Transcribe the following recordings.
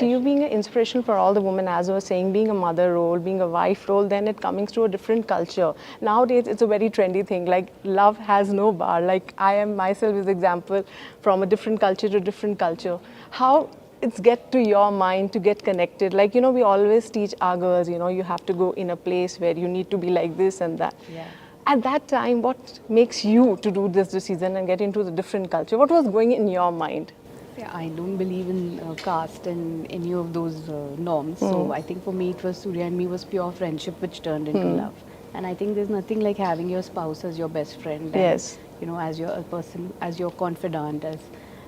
You being an inspiration for all the women, as I was saying, being a mother role, being a wife role, then it coming to a different culture. Nowadays, it's a very trendy thing. Like love has no bar. Like I am myself is example from a different culture to different culture. How it's get to your mind to get connected. Like we always teach our girls. You have to go in a place where you need to be like this and that. Yeah. At that time, what makes you to do this decision and get into the different culture? What was going in your mind? Yeah, I don't believe in caste and any of those norms. So I think for me, it was Surya and me was pure friendship, which turned into love. And I think there's nothing like having your spouse as your best friend. And, Yes. as your a person, as your confidant,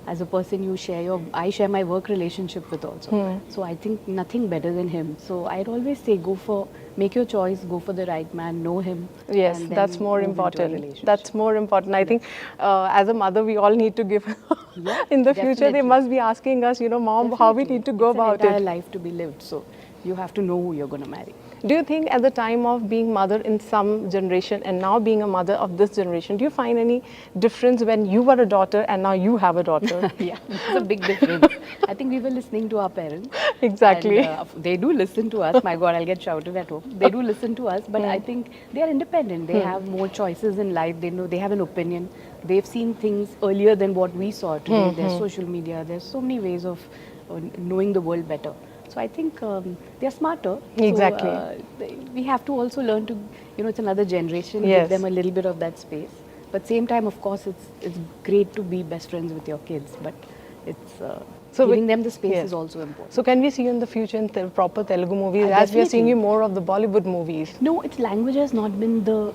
as a person you share your. I share my work relationship with also. So I think nothing better than him. So I'd always say, make your choice, go for the right man, know him. Yes, and then that's more move into a important. relationship. That's more important. I think as a mother, we all need to give. Yeah, In the future, they definitely. must be asking us, Mom, how we Definitely. need to go it's about an entire it. life to be lived. So you have to know who you're going to marry. Do you think at the time of being mother in some generation and now being a mother of this generation, do you find any difference when you were a daughter and now you have a daughter? Yeah, there's a big difference. I think we were listening to our parents. Exactly. And they do listen to us. My God, I'll get shouted at home. They do listen to us, but I think they are independent. They have more choices in life. They know they have an opinion. They've seen things earlier than what we saw today. There's social media. There's so many ways of knowing the world better. So I think they're smarter. Exactly. So, we have to also learn to, it's another generation. Yes. Give them a little bit of that space. But same time, of course, it's great to be best friends with your kids. But it's giving them the space yes. is also important. So can we see you in the future in proper Telugu movies as we are seeing Definitely. you more of the Bollywood movies? No, its language has not been the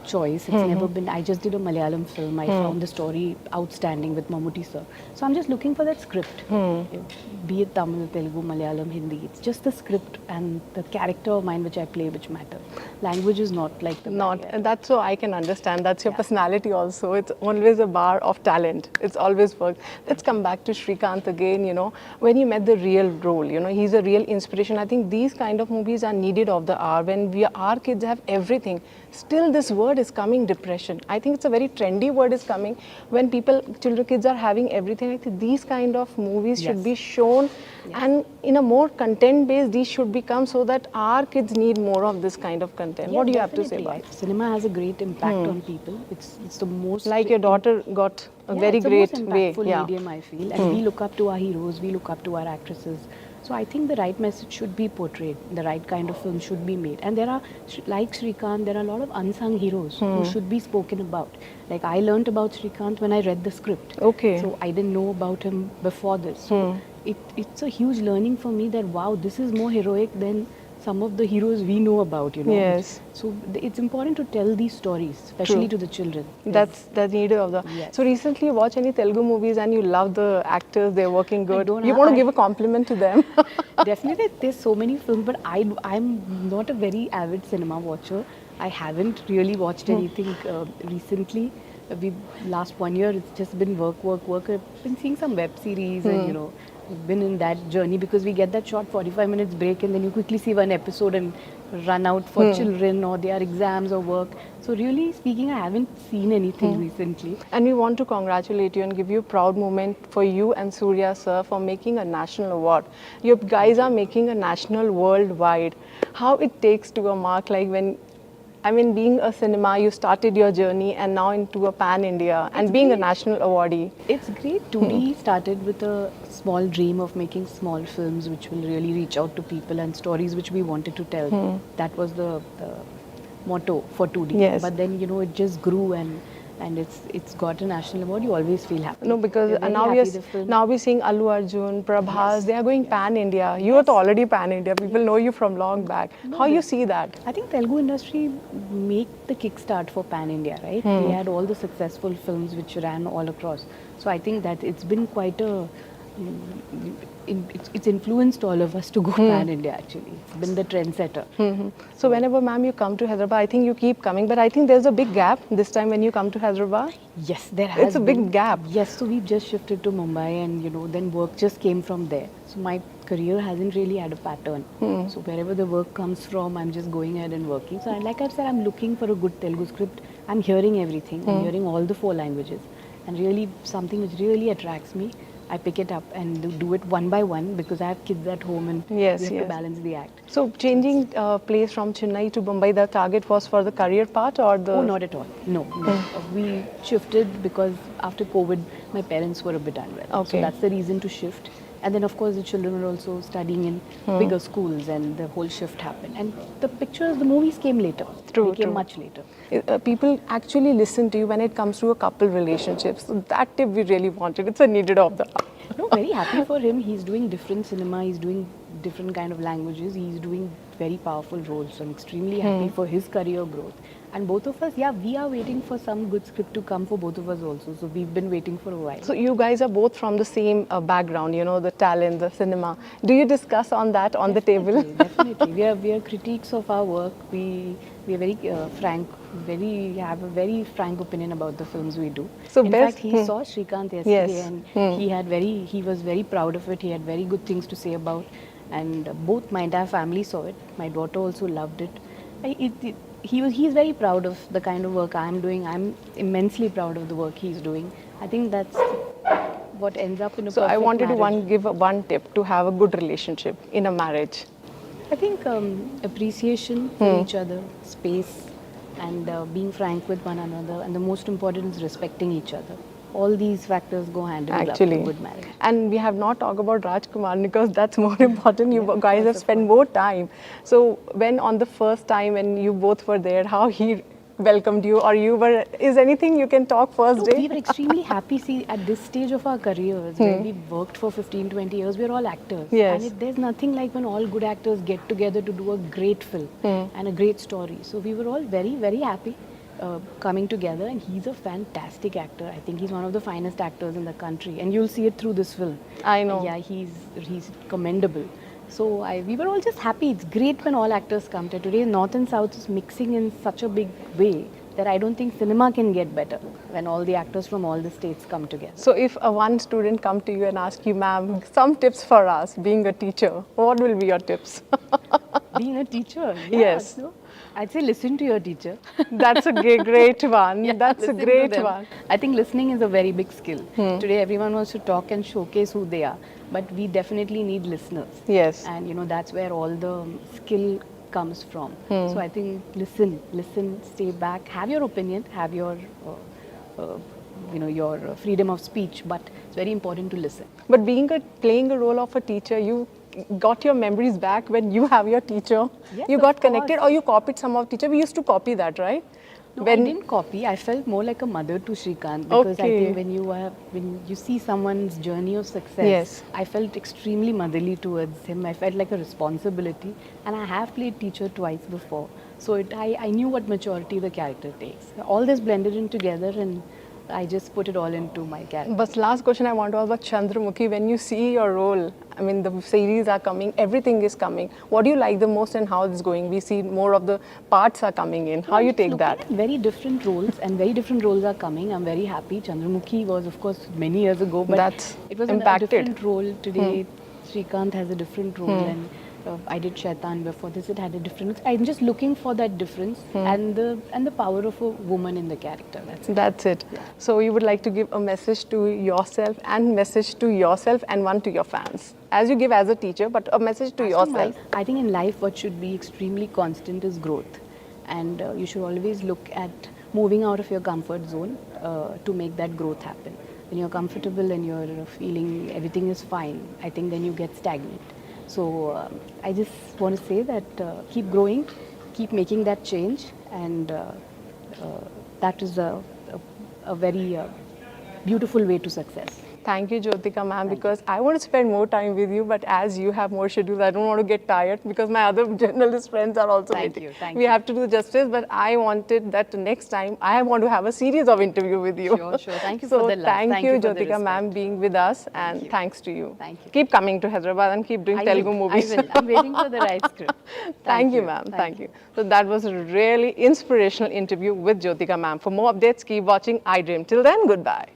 choice. It's never been. I just did a Malayalam film. I found the story outstanding with Mammootty sir. So I'm just looking for that script. Be it Tamil, Telugu, Malayalam, Hindi. It's just the script and the character of mine which I play which matter. Language is not like the Not, barrier. and that's so I can understand. That's your personality also. It's always a bar of talent. It's always worked. Let's come back to Srikanth again. When you met the real role, he's a real inspiration. I think these kind of movies are needed of the hour. When our kids have everything, still this word is coming, depression. I think it's a very trendy word is coming. When kids are having everything, I think these kind of movies should be shown, and in a more content based, these should become so that our kids need more of this kind of content. Yeah, What do you have to say definitely. about it? Cinema has a great impact on people. It's the most Like your daughter got a very it's great the most way. impactful medium, I feel, and we look up to our heroes, we look up to our actresses. So I think the right message should be portrayed, the right kind of film should be made, and there are, like Srikanth, there are a lot of unsung heroes who should be spoken about. Like I learnt about Srikanth when I read the script. Okay. So I didn't know about him before this. So it's a huge learning for me that wow, this is more heroic than some of the heroes we know about, Yes. So it's important to tell these stories, especially to the children. That's needed of the. Yes. So recently you watch any Telugu movies and you love the actors, they're working good. don't You have- want to I- give a compliment to them. Definitely, there's so many films, but I'm not a very avid cinema watcher. I haven't really watched anything recently. Last 1 year, it's just been work. I've been seeing some web series and been in that journey because we get that short 45 minutes break and then you quickly see one episode and run out for children or their exams or work. So really speaking, I haven't seen anything recently. And we want to congratulate you and give you a proud moment for you and Surya sir for making a national award. You guys are making a national worldwide. How it takes to a mark like when, being a cinema, you started your journey and now into a pan-India and being a national awardee. It's great. 2D started with a small dream of making small films which will really reach out to people and stories which we wanted to tell. That was the motto for 2D. Yes. But then, it just grew and it's got a national award. You always feel happy. No, because You're very now happy the film- we're seeing Allu Arjun, Prabhas, they are going pan-India. You are already pan-India. People know you from long back. How you see that? I think Telugu industry make the kickstart for Pan India, right? We had all the successful films which ran all across. So I think that it's been quite a it's influenced all of us to go Pan India actually. It's been the trendsetter. So whenever, ma'am, you come to Hyderabad, I think you keep coming, but I think there's a big gap this time when you come to Hyderabad. Yes, there has It's a big gap. Yes, so we've just shifted to Mumbai and then work just came from there. So my career hasn't really had a pattern. So wherever the work comes from, I'm just going ahead and working. So like I've said, I'm looking for a good Telugu script. I'm hearing everything. I'm hearing all the 4 languages. And really something which really attracts me. I pick it up and do it one by one because I have kids at home and Yes, we have yes. to balance the act. So changing place from Chennai to Mumbai, the target was for the career part or the? Oh, not at all. No, no. We shifted because after COVID, my parents were a bit unwell. Okay. So that's the reason to shift. And then, of course, the children were also studying in bigger schools, and the whole shift happened. And the pictures, the movies came later. True, They came true. much later. People actually listen to you when it comes to a couple relationships. So that tip we really wanted. It's a needed of the hour. No, very happy for him. He's doing different cinema. He's doing different kind of languages. He's doing very powerful roles. So I'm extremely happy for his career growth. And both of us, yeah, we are waiting for some good script to come for both of us also. So we've been waiting for a while. So you guys are both from the same background, you know, the talent, the cinema. Do you discuss on that on the table? Definitely. We are critiques of our work. We are very frank. Have a very frank opinion about the films we do. So in best- fact, he saw Shrikant yesterday, Yes. and he was very proud of it. He had very good things to say about, and both my entire family saw it. My daughter also loved it. He's very proud of the kind of work I'm doing. I'm immensely proud of the work he's doing. I think that's what ends up in a So I perfect wanted marriage. to give one tip to have a good relationship in a marriage. I think appreciation for each other, space, and being frank with one another, and the most important is respecting each other. All these factors go hand in glove Actually, to good marriage. and we have not talked about Rajkumar because that's more important. You Yeah, guys of have course, spent more time. So when on the first time when you both were there, how he welcomed you, or you were? Is anything you can talk first No, day? we were extremely happy. See, at this stage of our careers, where we've worked for 15, 20 years, we're all actors. Yes. And there's nothing like when all good actors get together to do a great film and a great story. So we were all very, very happy coming together. And he's a fantastic actor. I think he's one of the finest actors in the country. And you'll see it through this film. I know. Yeah, he's commendable. So we were all just happy. It's great when all actors come to today. North and South is mixing in such a big way that I don't think cinema can get better when all the actors from all the states come together. So if a one student come to you and ask you, ma'am, some tips for us being a teacher, what will be your tips? Being a teacher, yeah, Yes. so I'd say listen to your teacher. That's a great one. Yeah, That's a listen to great them. one. I think listening is a very big skill. Today everyone wants to talk and showcase who they are, but we definitely need listeners. Yes. And that's where all the skill comes from. So I think listen, stay back, have your opinion, have your your freedom of speech, but it's very important to listen. But playing a role of a teacher, you got your memories back when you have your teacher. Yes, You of got connected, course. or you copied some of teacher. We used to copy that, right? No, I didn't copy. I felt more like a mother to Shrikant because I Okay. think when you see someone's journey of success, Yes. I felt extremely motherly towards him. I felt like a responsibility, and I have played teacher twice before, so I knew what maturity the character takes. All this blended in together, and I just put it all into my character. But last question I want to ask about Chandramuki. When you see your role, I mean, the series are coming, everything is coming. What do you like the most and how it's going? We see more of the parts are coming in. How you take Looking that? at very different roles, and very different roles are coming. I'm very happy. Chandramuki was, of course, many years ago, but That's it was impacted. a different role today. Shrikant has a different role, and I did Shaitan before this. It had a different. I'm just looking for that difference and the power of a woman in the character. That's it. So you would like to give a message to yourself and one to your fans. As you give as a teacher, but a message to yourself. I think in life, what should be extremely constant is growth, and you should always look at moving out of your comfort zone to make that growth happen. When you're comfortable and you're feeling everything is fine, I think then you get stagnant. So I just want to say that keep growing, keep making that change, and that is a very beautiful way to success. Thank you, Jyothika ma'am, because I want to spend more time with you, but as you have more schedules, I don't want to get tired because my other journalist friends are also Thank waiting. you, thank we you. have to do justice, but I wanted that next time I want to have a series of interview with you. Sure, sure. Thank you So for the love. thank you, for the Jyothika ma'am, respect. being with us, and you. thanks to you. Thank you. Keep coming to Hyderabad and keep doing Telugu movies. I will. I'm waiting for the right script. Thank you, ma'am. Thank you. So that was a really inspirational interview with Jyothika ma'am. For more updates, keep watching iDream. Till then, goodbye.